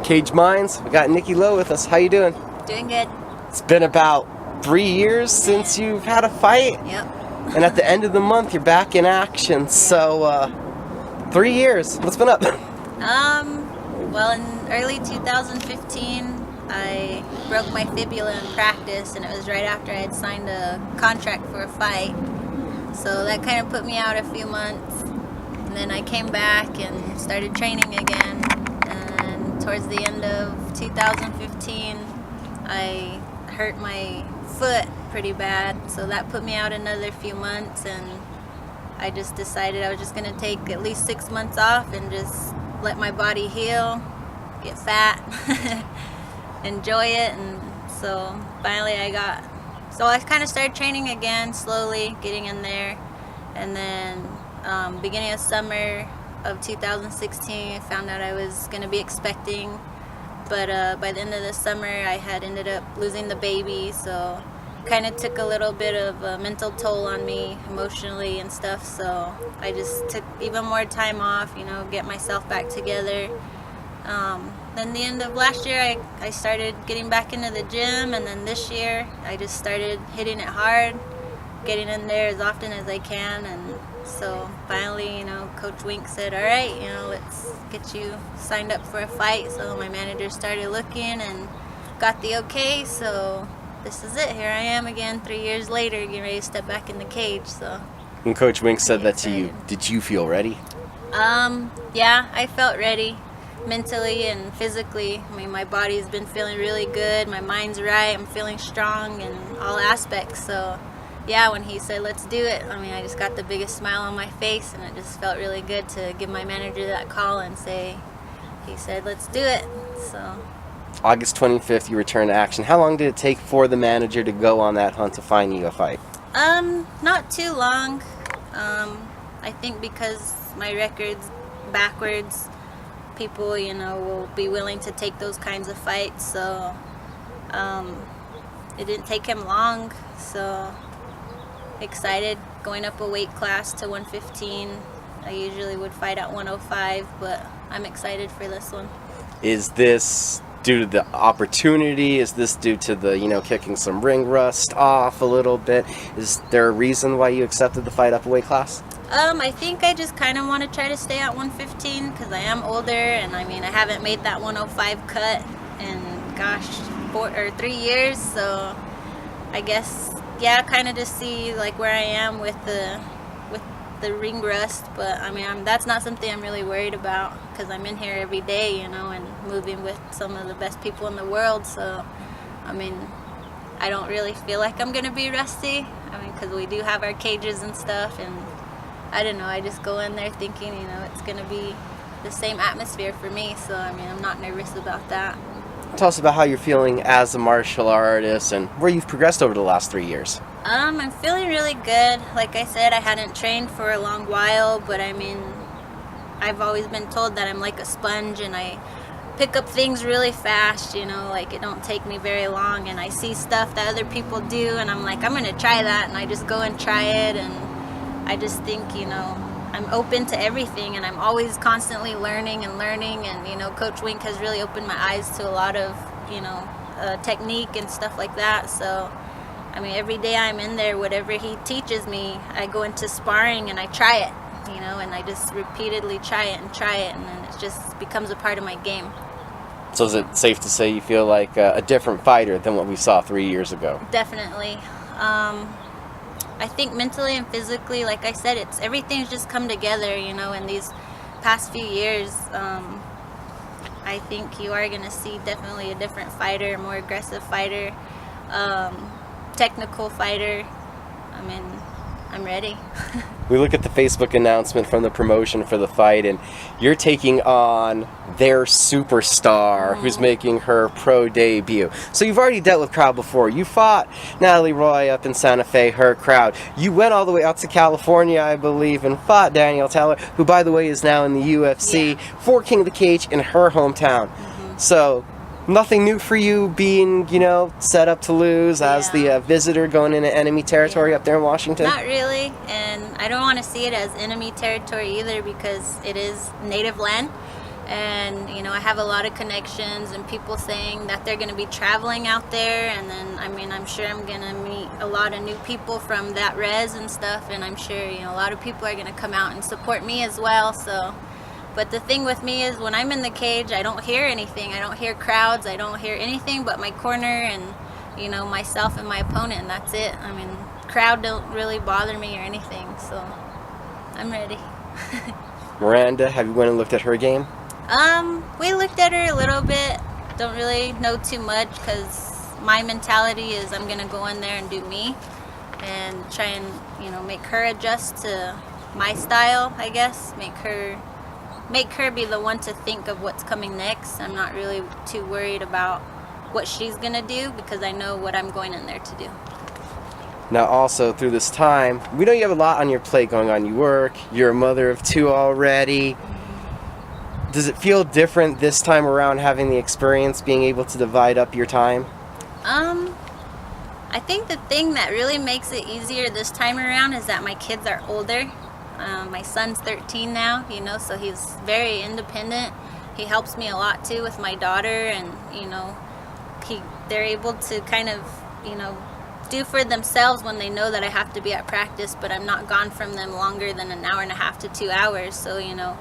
Cage Minds. We got Nikki Lowe with us. How you doing? Doing good. It's been about 3 years since you've had a fight. Yep. And at the end of the month, you're back in action. Yeah. So, 3 years. What's been up? Well, in early 2015, I broke my fibula in practice, and it was right after I had signed a contract for a fight. So that kind of put me out a few months. And then I came back and started training again. And towards the end of 2015, I hurt my foot pretty bad. So that put me out another few months, and I just decided I was just going to take at least 6 months off and just let my body heal, get fat, enjoy it. And so finally I kind of started training again, slowly getting in there. And then beginning of summer of 2016, I found out I was going to be expecting. But by the end of the summer, I had ended up losing the baby, so kind of took a little bit of a mental toll on me emotionally and stuff. So I just took even more time off, get myself back together. Then the end of last year, I started getting back into the gym, and then this year I just started hitting it hard, getting in there as often as I can. And so finally, Coach Wink said, all right, let's get you signed up for a fight. So my manager started looking and got the okay. So this is it. Here I am again 3 years later, getting ready to step back in the cage. So when Coach Wink said that to you, did you feel ready? Yeah, I felt ready. Mentally and physically. I mean, my body's been feeling really good, my mind's right, I'm feeling strong in all aspects. So yeah, when he said let's do it, I just got the biggest smile on my face, and it just felt really good to give my manager that call and he said let's do it. So August 25th, you returned to action. How long did it take for the manager to go on that hunt to find you a fight? Not too long. I think because my record's backwards, people, will be willing to take those kinds of fights. So it didn't take him long. So excited, going up a weight class to 115. I usually would fight at 105, but I'm excited for this one. Is this due to the opportunity? Is this due to the, kicking some ring rust off a little bit? Is there a reason why you accepted the fight up a weight class? I think I just kind of want to try to stay at 115 because I am older, and I haven't made that 105 cut in 4 or 3 years. So I guess, yeah, kind of just see where I am with the ring rust. But that's not something I'm really worried about because I'm in here every day, and moving with some of the best people in the world. So I don't really feel like I'm gonna be rusty. Because we do have our cages and stuff, and I don't know, I just go in there thinking, it's going to be the same atmosphere for me. So, I'm not nervous about that. Tell us about how you're feeling as a martial artist and where you've progressed over the last 3 years. I'm feeling really good. Like I said, I hadn't trained for a long while, but I've always been told that I'm like a sponge, and I pick up things really fast, it don't take me very long, and I see stuff that other people do, and I'm like, I'm going to try that, and I just go and try it. And I just think, I'm open to everything, and I'm always constantly learning, and Coach Wink has really opened my eyes to a lot of, technique and stuff like that. So, every day I'm in there, whatever he teaches me, I go into sparring and I try it, and I just repeatedly try it, and then it just becomes a part of my game. So is it safe to say you feel like a different fighter than what we saw 3 years ago? Definitely. I think mentally and physically, like I said, everything's just come together, in these past few years. I think you are going to see definitely a different fighter, a more aggressive fighter, technical fighter. I'm ready. We look at the Facebook announcement from the promotion for the fight, and you're taking on their superstar who's making her pro debut. So you've already dealt with crowd before. You fought Natalie Roy up in Santa Fe, her crowd. You went all the way out to California, I believe, and fought Danielle Taylor, who, by the way, is now in the UFC for King of the Cage in her hometown. So nothing new for you being, set up to lose as the visitor going into enemy territory up there in Washington? Not really, and I don't want to see it as enemy territory either because it is native land. And, you know, I have a lot of connections and people saying that they're going to be traveling out there. And then, I mean, I'm sure I'm going to meet a lot of new people from that res and stuff. And I'm sure, you know, a lot of people are going to come out and support me as well. So, but the thing with me is when I'm in the cage, I don't hear anything. I don't hear crowds. I don't hear anything but my corner and, you know, myself and my opponent. And that's it. I mean, crowd don't really bother me or anything. So I'm ready. Miranda, have you went and looked at her game? We looked at her a little bit. Don't really know too much because my mentality is I'm gonna go in there and do me and try and, you know, make her adjust to my style, I guess. Make her be the one to think of what's coming next. I'm not really too worried about what she's gonna do because I know what I'm going in there to do. Now also through this time, we know you have a lot on your plate going on. You work, you're a mother of 2 already. Does it feel different this time around having the experience, being able to divide up your time? I think the thing that really makes it easier this time around is that my kids are older. My son's 13 now, you know, so he's very independent. He helps me a lot too with my daughter, and, you know, they're able to kind of, you know, do for themselves when they know that I have to be at practice, but I'm not gone from them longer than an hour and a half to 2 hours. So, you know,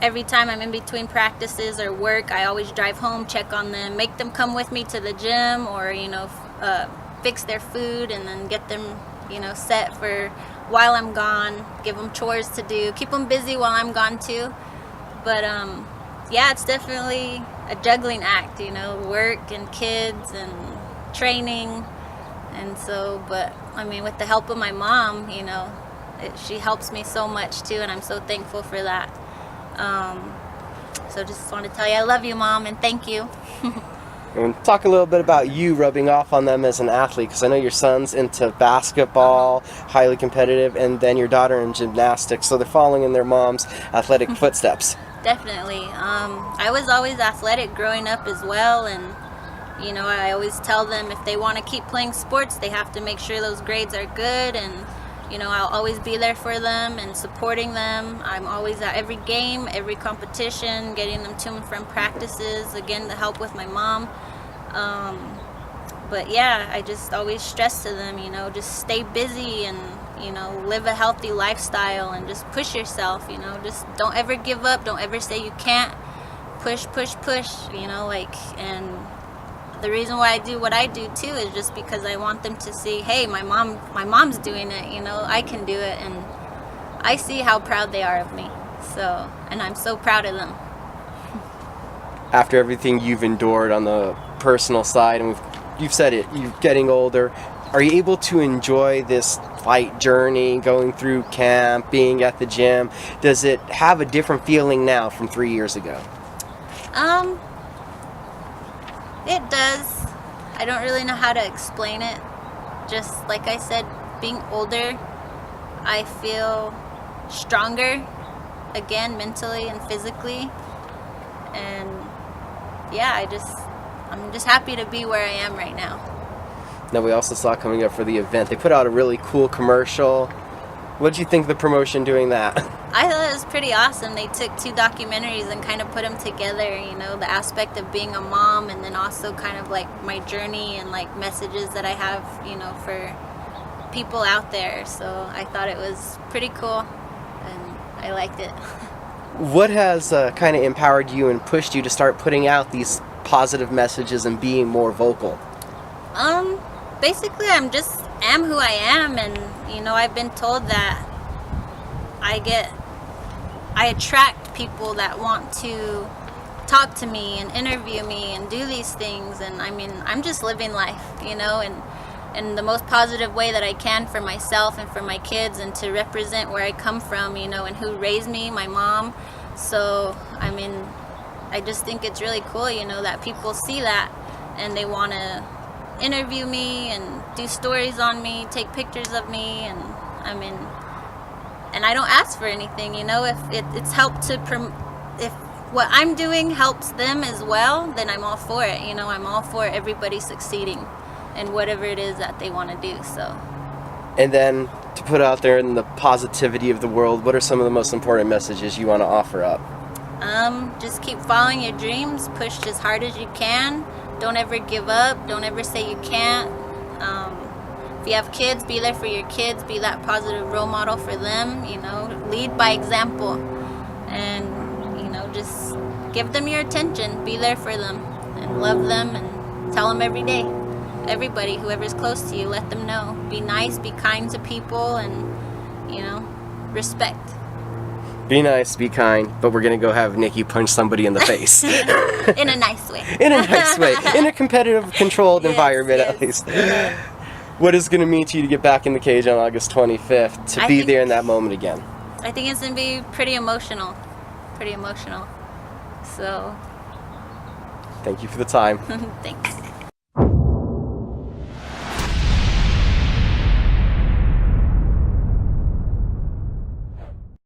every time I'm in between practices or work, I always drive home, check on them, make them come with me to the gym, or, you know, fix their food and then get them, you know, set for while I'm gone, give them chores to do, keep them busy while I'm gone too. But yeah, it's definitely a juggling act, you know, work and kids and training. And so, but I mean, with the help of my mom, you know, she helps me so much too, and I'm so thankful for that. So just want to tell you I love you, Mom, and thank you. And talk a little bit about you rubbing off on them as an athlete, because I know your son's into basketball, highly competitive, and then your daughter in gymnastics, so they're following in their mom's athletic footsteps. Definitely. I was always athletic growing up as well, and, you know, I always tell them if they want to keep playing sports, they have to make sure those grades are good, and, you know, I'll always be there for them and supporting them. I'm always at every game, every competition, getting them to and from practices, again, to help with my mom. But yeah, I just always stress to them, you know, just stay busy and, you know, live a healthy lifestyle and just push yourself, you know, just don't ever give up, don't ever say you can't. Push, push, push, you know, like, and the reason why I do what I do too is just because I want them to see, hey, my mom's doing it, you know, I can do it, and I see how proud they are of me. So, and I'm so proud of them. After everything you've endured on the personal side, and you've said it, you're getting older, are you able to enjoy this fight journey, going through camp, being at the gym? Does it have a different feeling now from 3 years ago? It does. I don't really know how to explain it. Just like I said, being older, I feel stronger again, mentally and physically. And yeah, I'm just happy to be where I am right now. Now, we also saw coming up for the event, they put out a really cool commercial. What did you think of the promotion doing that? I thought it was pretty awesome. They took 2 documentaries and kind of put them together, you know, the aspect of being a mom, and then also kind of like my journey and like messages that I have, you know, for people out there. So I thought it was pretty cool, and I liked it. What has kind of empowered you and pushed you to start putting out these positive messages and being more vocal? Basically, am who I am, and, you know, I've been told that I attract people that want to talk to me and interview me and do these things, and I mean, I'm just living life, you know, and in the most positive way that I can for myself and for my kids, and to represent where I come from, you know, and who raised me, my mom. So, I mean, I just think it's really cool, you know, that people see that and they want to interview me and do stories on me, take pictures of me, and I mean, and I don't ask for anything, you know. If it's helped to if what I'm doing helps them as well, then I'm all for it, you know. I'm all for everybody succeeding in whatever it is that they want to do. So, and then to put out there in the positivity of the world, what are some of the most important messages you want to offer up? Just keep following your dreams. Push as hard as you can. Don't ever give up. Don't ever say you can't. If you have kids, be there for your kids. Be that positive role model for them. You know, lead by example, and you know, just give them your attention. Be there for them, and love them, and tell them every day. Everybody, whoever's close to you, let them know. Be nice. Be kind to people, and you know, respect. Be nice, be kind, but we're gonna go have Nikki punch somebody in the face. In a nice way. In a nice way. In a competitive, controlled Yes, environment, yes. at least. What is gonna mean to you to get back in the cage on August 25th, to I be think- there in that moment again? I think it's gonna be pretty emotional. Pretty emotional. So, Thank you for the time. thanks.